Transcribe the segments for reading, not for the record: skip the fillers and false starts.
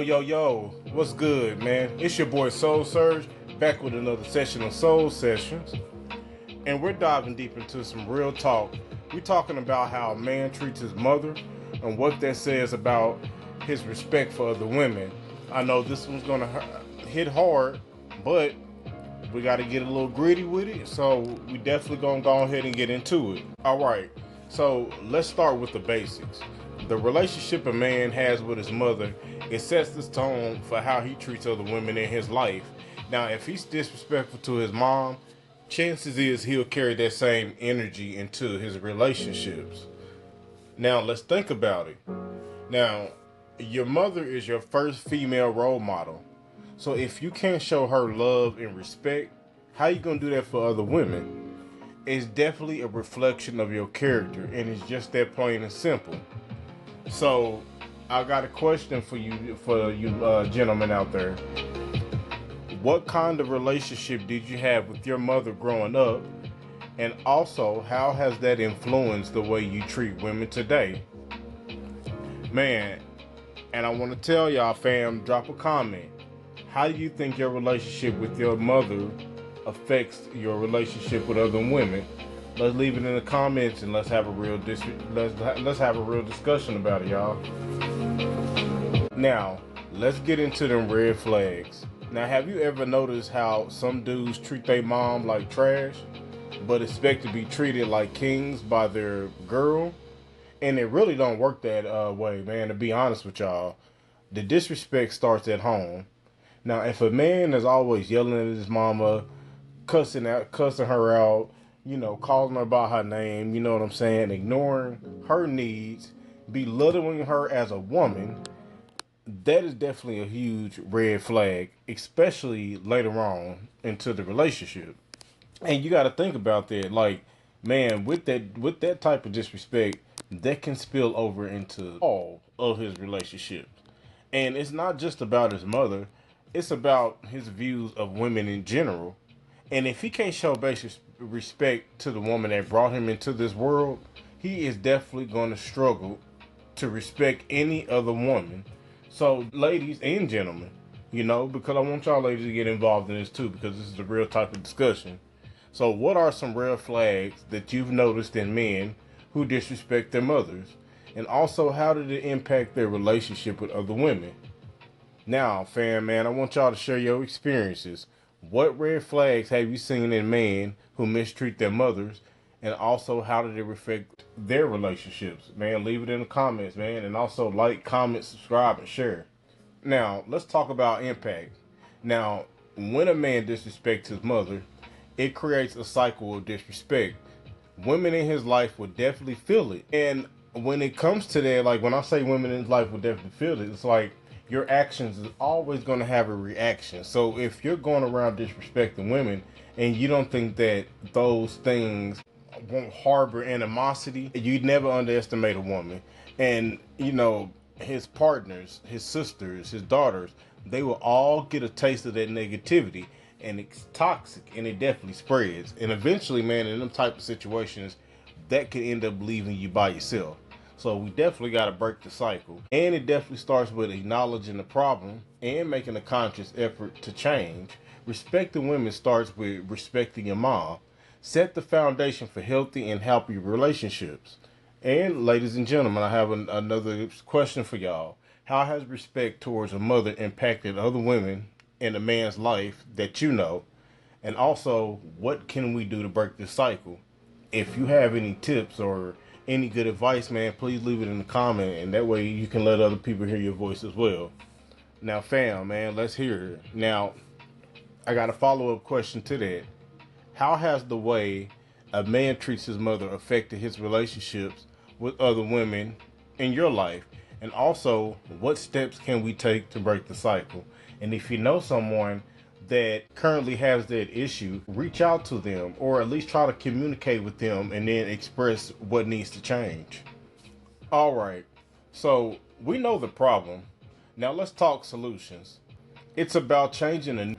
Yo, what's good, man? It's your boy Soulsurge, back with another session of Soul Sessions. And we're diving deep into some real talk. We're talking about how a man treats his mother and what that says about his respect for other women. I know this one's gonna hit hard, but we gotta get a little gritty with it, so we definitely gonna go ahead and get into it. Alright, so let's start with the basics. The relationship a man has with his mother, it sets the tone for how he treats other women in his life. Now, if he's disrespectful to his mom, chances is he'll carry that same energy into his relationships. Now, let's think about it. Now, your mother is your first female role model. So if you can't show her love and respect, how you gonna do that for other women? It's definitely a reflection of your character, and it's just that plain and simple. So, I got a question for you gentlemen out there. What kind of relationship did you have with your mother growing up? And also, how has that influenced the way you treat women today? Man, and I want to tell y'all, fam, drop a comment. How do you think your relationship with your mother affects your relationship with other women? Let's leave it in the comments and let's have a real let's have a real discussion about it, y'all. Now, let's get into them red flags. Now, have you ever noticed how some dudes treat their mom like trash, but expect to be treated like kings by their girl? And it really don't work that way, man, to be honest with y'all. The disrespect starts at home. Now, if a man is always yelling at his mama, cussing her out, calling her by her name, you know what I'm saying, ignoring her needs, belittling her as a woman, that is definitely a huge red flag, especially later on into the relationship. And you got to think about that, like, man, with that type of disrespect, that can spill over into all of his relationships. And it's not just about his mother, it's about his views of women in general. And if he can't show basic respect to the woman that brought him into this world, he is definitely going to struggle to respect any other woman. So, ladies and gentlemen, because I want y'all ladies to get involved in this too, because this is a real type of discussion. So, what are some red flags that you've noticed in men who disrespect their mothers? And also, how did it impact their relationship with other women? Now, fam, man, I want y'all to share your experiences. What red flags have you seen in men who mistreat their mothers? And also, how did it affect their relationships? Man, leave it in the comments, man. And also, like, comment, subscribe, and share. Now, let's talk about impact. Now, when a man disrespects his mother, it creates a cycle of disrespect. Women in his life will definitely feel it. And when it comes to that, like, when I say women in his life will definitely feel it, it's like, your actions is always going to have a reaction. So if you're going around disrespecting women and you don't think that those things won't harbor animosity, you'd never underestimate a woman. And, his partners, his sisters, his daughters, they will all get a taste of that negativity. And it's toxic and it definitely spreads. And eventually, man, in them type of situations, that could end up leaving you by yourself. So we definitely got to break the cycle. And it definitely starts with acknowledging the problem and making a conscious effort to change. Respecting women starts with respecting your mom. Set the foundation for healthy and happy relationships. And ladies and gentlemen, I have another question for y'all. How has respect towards a mother impacted other women in a man's life that you know? And also, what can we do to break this cycle? If you have any tips or any good advice, man, please leave it in the comment, and that way you can let other people hear your voice as well. Now, fam, man, let's hear it. Now, I got a follow-up question to that. How has the way a man treats his mother affected his relationships with other women in your life? And also, what steps can we take to break the cycle? And if you know someone that currently has that issue, reach out to them or at least try to communicate with them and then express what needs to change. All right, so we know the problem. Now let's talk solutions. It's about changing.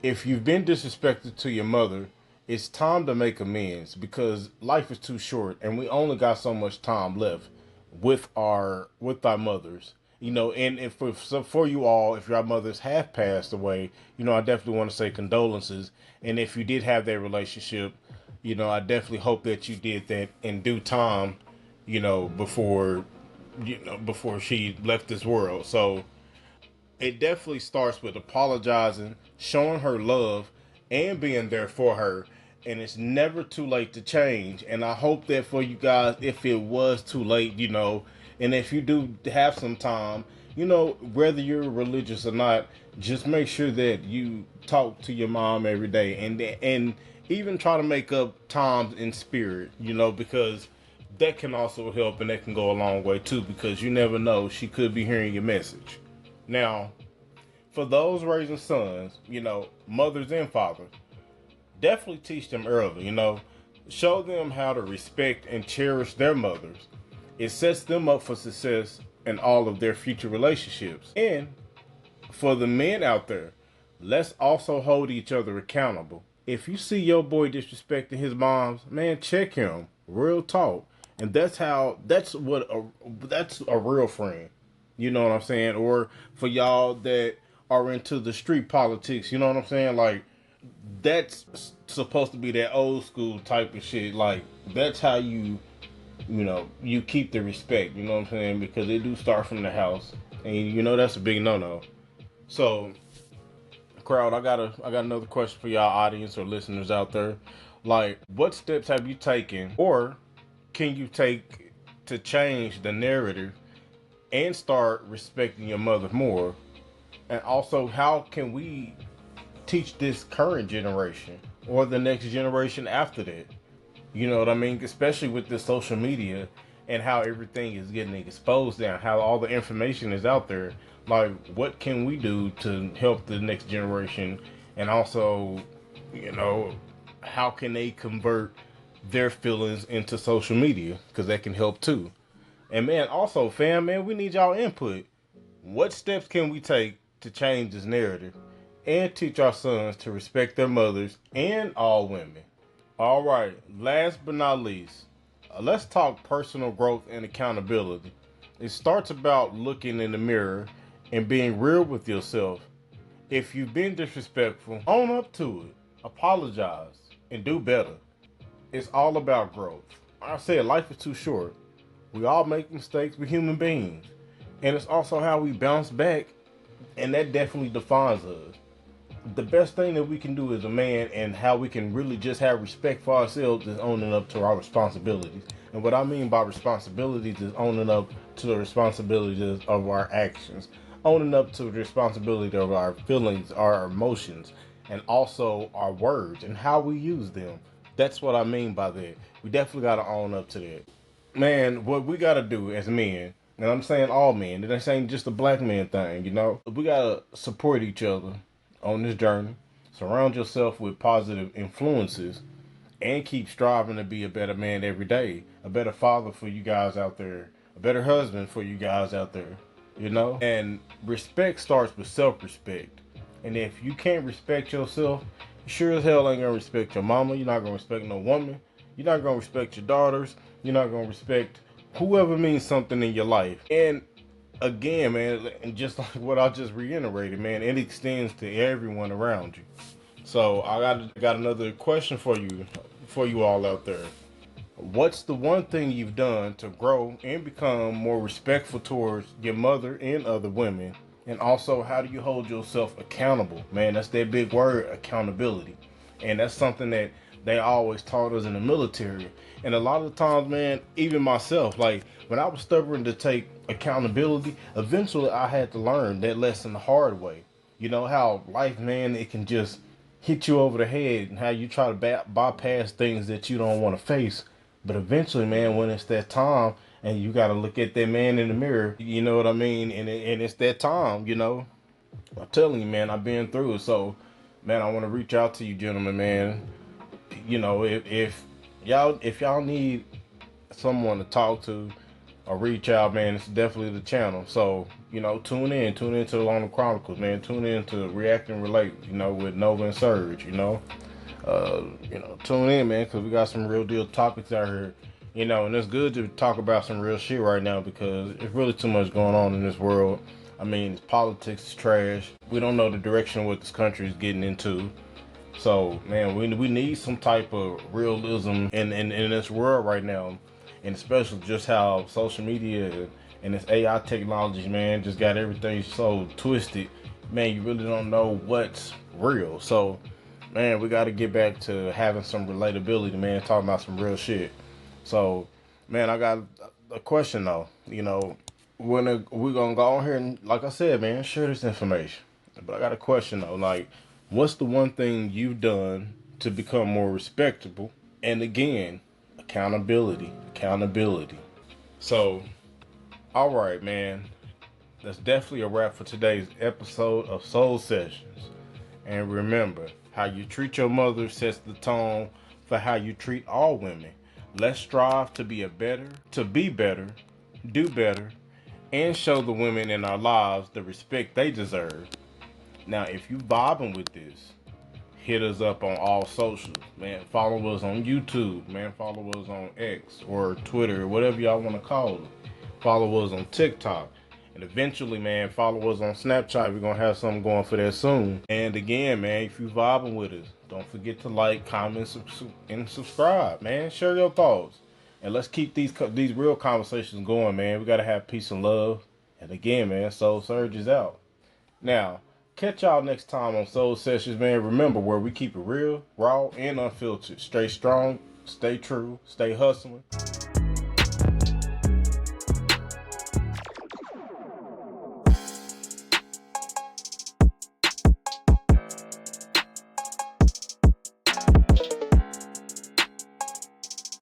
If you've been disrespected to your mother, it's time to make amends because life is too short and we only got so much time left with our mothers. You know, and if for you all, if your mothers have passed away, you know, I definitely want to say condolences. And if you did have that relationship, you know, I definitely hope that you did that in due time, you know, before she left this world. So it definitely starts with apologizing, showing her love, and being there for her. And it's never too late to change. And I hope that for you guys, if it was too late, you know, and if you do have some time, you know, whether you're religious or not, just make sure that you talk to your mom every day, and even try to make up times in spirit, you know, because that can also help, and that can go a long way too, because you never know, she could be hearing your message. Now, for those raising sons, you know, mothers and fathers, definitely teach them early, you know. Show them how to respect and cherish their mothers. It sets them up for success in all of their future relationships. And for the men out there, let's also hold each other accountable. If you see your boy disrespecting his moms, man, check him. Real talk. And that's a real friend. You know what I'm saying? Or for y'all that are into the street politics, you know what I'm saying? Like, that's supposed to be that old school type of shit. Like, that's how you keep the respect, you know what I'm saying? Because they do start from the house. And you know that's a big no-no. So, crowd, I got another question for y'all audience or listeners out there. Like, what steps have you taken or can you take to change the narrative and start respecting your mother more? And also, how can we teach this current generation or the next generation after that? You know what I mean? Especially with this social media and how everything is getting exposed and how all the information is out there. Like, what can we do to help the next generation? And also, you know, how can they convert their feelings into social media? Because that can help too. And man, also, fam, man, we need y'all input. What steps can we take to change this narrative and teach our sons to respect their mothers and all women? All right, last but not least, let's talk personal growth and accountability. It starts about looking in the mirror and being real with yourself. If you've been disrespectful, own up to it, apologize, and do better. It's all about growth. I said life is too short. We all make mistakes, we're human beings. And it's also how we bounce back, and that definitely defines us. The best thing that we can do as a man and how we can really just have respect for ourselves is owning up to our responsibilities. And what I mean by responsibilities is owning up to the responsibilities of our actions, owning up to the responsibility of our feelings, our emotions, and also our words and how we use them. That's what I mean by that. We definitely got to own up to that. Man, what we got to do as men, and I'm saying all men, this ain't just a black man thing, you know? We got to support each other on this journey. Surround yourself with positive influences and keep striving to be a better man every day. A better father for you guys out there. A better husband for you guys out there. You know? And respect starts with self-respect. And if you can't respect yourself, you sure as hell ain't gonna respect your mama. You're not gonna respect no woman. You're not gonna respect your daughters. You're not gonna respect whoever means something in your life. And again, man, and just like what I just reiterated, man, it extends to everyone around you. So I got another question for you all out there. What's the one thing you've done to grow and become more respectful towards your mother and other women? And also, how do you hold yourself accountable? Man, that's that big word, accountability. And that's something that they always taught us in the military. And a lot of the times, man, even myself, like when I was stubborn to take accountability, eventually I had to learn that lesson the hard way. You know how life, man, it can just hit you over the head and how you try to bypass things that you don't want to face. But eventually, man, when it's that time and you got to look at that man in the mirror, you know what I mean? And it's that time, you know. I'm telling you, man, I've been through it. So, man, I want to reach out to you, gentlemen, man. You know, if y'all need someone to talk to or reach out, man, it's definitely the channel. So, you know, tune into the Loner Chronicles, man. Tune in to React and Relate, you know, with Nova and Surge, you know. Tune in, man, because we got some real deal topics out here You know, and it's good to talk about some real shit right now because there's really too much going on in this world. I mean, politics is trash. We don't know the direction of what this country is getting into. So, man, we need some type of realism in this world right now. And especially just how social media and this AI technology, man, just got everything so twisted. Man, you really don't know what's real. So, man, we got to get back to having some relatability, man, talking about some real shit. So, man, I got a question though. You know, we're gonna go on here and, like I said, man, share this information. But I got a question though. Like, what's the one thing you've done to become more respectable? And again, accountability, accountability. So, all right, man. That's definitely a wrap for today's episode of Soul Sessions. And remember, how you treat your mother sets the tone for how you treat all women. Let's strive to be better, do better, and show the women in our lives the respect they deserve. Now, if you vibing with this, hit us up on all socials, man. Follow us on YouTube, man. Follow us on X or Twitter, whatever y'all want to call it. Follow us on TikTok. And eventually, man, follow us on Snapchat. We're going to have something going for that soon. And again, man, if you vibing with us, don't forget to like, comment, and subscribe, man. Share your thoughts. And let's keep these real conversations going, man. We got to have peace and love. And again, man, Soul Surge is out. Now, catch y'all next time on Soul Sessions, man. Remember, where we keep it real, raw, and unfiltered. Stay strong, stay true, stay hustling.